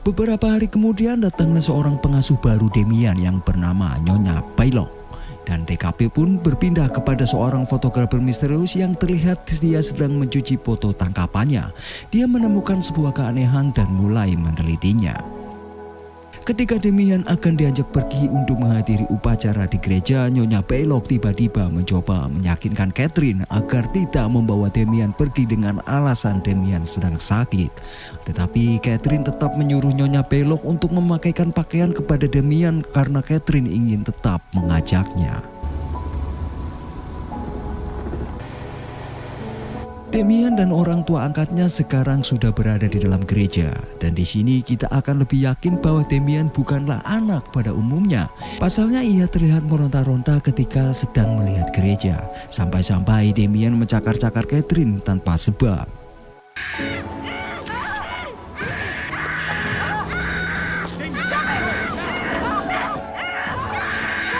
Beberapa hari kemudian datanglah seorang pengasuh baru Damian yang bernama Nyonya Baylock. Dan TKP pun berpindah kepada seorang fotografer misterius yang terlihat dia sedang mencuci foto tangkapannya. Dia menemukan sebuah keanehan dan mulai menelitinya. Ketika Damian akan diajak pergi untuk menghadiri upacara di gereja, Nyonya Baylock tiba-tiba mencoba meyakinkan Catherine agar tidak membawa Damian pergi dengan alasan Damian sedang sakit. Tetapi Catherine tetap menyuruh Nyonya Baylock untuk memakaikan pakaian kepada Damian karena Catherine ingin tetap mengajaknya. Damian dan orang tua angkatnya sekarang sudah berada di dalam gereja, dan di sini kita akan lebih yakin bahwa Damian bukanlah anak pada umumnya. Pasalnya ia terlihat meronta-ronta ketika sedang melihat gereja, sampai-sampai Damian mencakar-cakar Catherine tanpa sebab.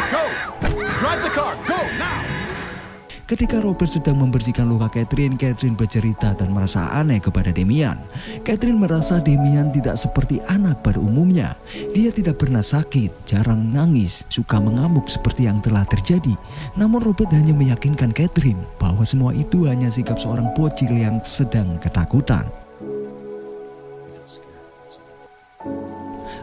Go! Drive the car! Go now! Ketika Robert sedang membersihkan luka Catherine bercerita dan merasa aneh kepada Damian. Catherine merasa Damian tidak seperti anak pada umumnya. Dia tidak pernah sakit, jarang nangis, suka mengamuk seperti yang telah terjadi. Namun Robert hanya meyakinkan Catherine bahwa semua itu hanya sikap seorang bocil yang sedang ketakutan.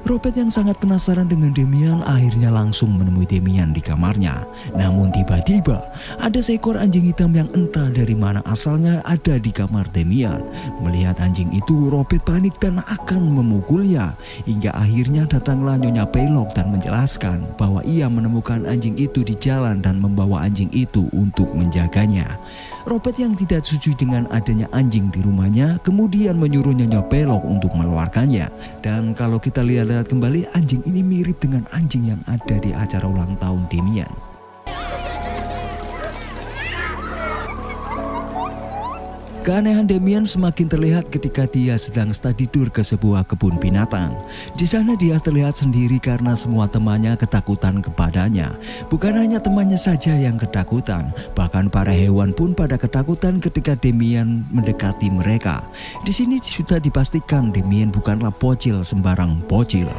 Robert yang sangat penasaran dengan Damian akhirnya langsung menemui Damian di kamarnya. Namun tiba-tiba ada seekor anjing hitam yang entah dari mana asalnya ada di kamar Damian. Melihat anjing itu, Robert panik dan akan memukulnya. Hingga akhirnya datanglah Nyonya Baylock dan menjelaskan bahwa ia menemukan anjing itu di jalan dan membawa anjing itu untuk menjaganya. Robert yang tidak setuju dengan adanya anjing di rumahnya kemudian menyuruh Nyonya Baylock untuk mengeluarkannya. Dan kalau kita lihat kembali, anjing ini mirip dengan anjing yang ada di acara ulang tahun Damian. Keanehan Damian semakin terlihat ketika dia sedang study tour ke sebuah kebun binatang. Di sana dia terlihat sendiri karena semua temannya ketakutan kepadanya. Bukan hanya temannya saja yang ketakutan, bahkan para hewan pun pada ketakutan ketika Damian mendekati mereka. Di sini sudah dipastikan Damian bukanlah bocil sembarang bocil.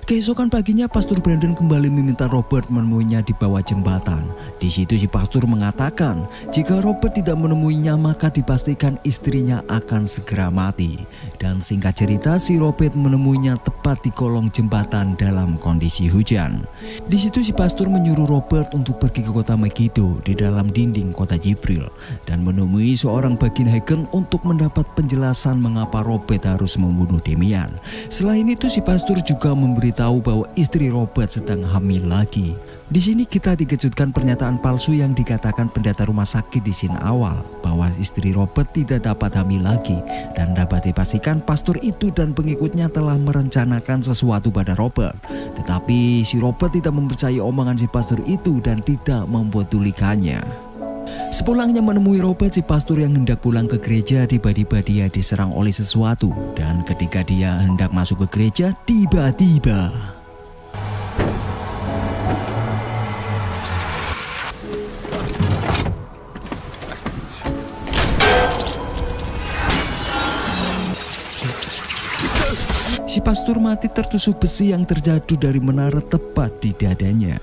Keesokan paginya, Pastor Brandon kembali meminta Robert menemuinya di bawah jembatan. Di situ si pastor mengatakan, jika Robert tidak menemuinya maka dipastikan istrinya akan segera mati. Dan singkat cerita, si Robert menemuinya tepat di kolong jembatan dalam kondisi hujan. Di situ si pastor menyuruh Robert untuk pergi ke kota Megiddo di dalam dinding kota Jibril dan menemui seorang Bagin Hagen untuk mendapat penjelasan mengapa Robert harus membunuh Damian. Selain itu, si pastor juga memberitahu bahwa istri Robert sedang hamil lagi. Di sini kita dikejutkan pernyataan palsu yang dikatakan pendeta rumah sakit di scene awal bahwa istri Robert tidak dapat hamil lagi, dan dapat dipastikan pastor itu dan pengikutnya telah merencanakan sesuatu pada Robert. Tetapi si Robert tidak mempercayai omongan si pastor itu dan tidak membotulikannya. Sepulangnya menemui Robert, si pastor yang hendak pulang ke gereja tiba-tiba dia diserang oleh sesuatu, dan ketika dia hendak masuk ke gereja tiba-tiba si pastor mati tertusuk besi yang terjatuh dari menara tepat di dadanya.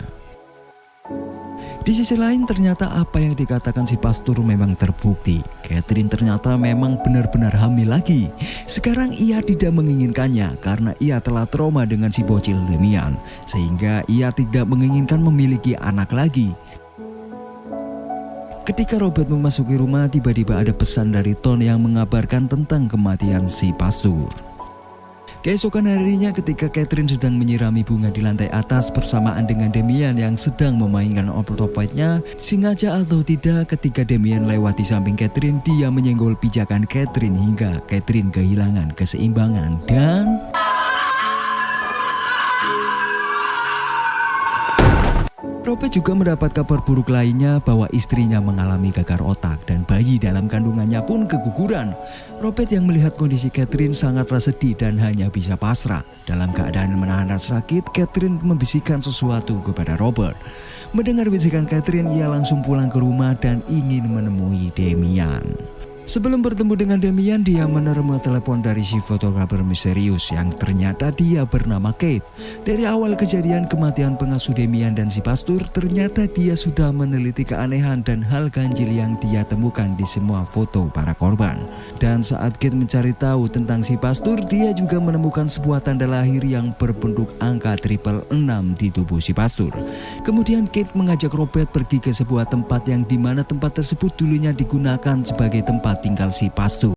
Di sisi lain, ternyata apa yang dikatakan si pastor memang terbukti. Catherine ternyata memang benar-benar hamil lagi. Sekarang ia tidak menginginkannya karena ia telah trauma dengan si bocil Damian, sehingga ia tidak menginginkan memiliki anak lagi. Ketika Robert memasuki rumah, tiba-tiba ada pesan dari Ton yang mengabarkan tentang kematian si pastor. Keesokan harinya ketika Catherine sedang menyirami bunga di lantai atas bersamaan dengan Damian yang sedang memainkan otopetnya, sengaja atau tidak ketika Damian lewat di samping Catherine, dia menyenggol pijakan Catherine hingga Catherine kehilangan keseimbangan dan Robert juga mendapat kabar buruk lainnya bahwa istrinya mengalami gagal otak dan bayi dalam kandungannya pun keguguran. Robert yang melihat kondisi Catherine sangatlah sedih dan hanya bisa pasrah. Dalam keadaan menahan rasa sakit, Catherine membisikkan sesuatu kepada Robert. Mendengar bisikan Catherine, ia langsung pulang ke rumah dan ingin menemui Damian. Sebelum bertemu dengan Damian, dia menerima telepon dari si fotografer misterius yang ternyata dia bernama Kate. Dari awal kejadian kematian pengasuh Damian dan si pastor, ternyata dia sudah meneliti keanehan dan hal ganjil yang dia temukan di semua foto para korban. Dan saat Kate mencari tahu tentang si pastor, dia juga menemukan sebuah tanda lahir yang berbentuk angka 666 di tubuh si pastor. Kemudian Kate mengajak Robert pergi ke sebuah tempat yang dimana tempat tersebut dulunya digunakan sebagai tempat tinggal si pastor.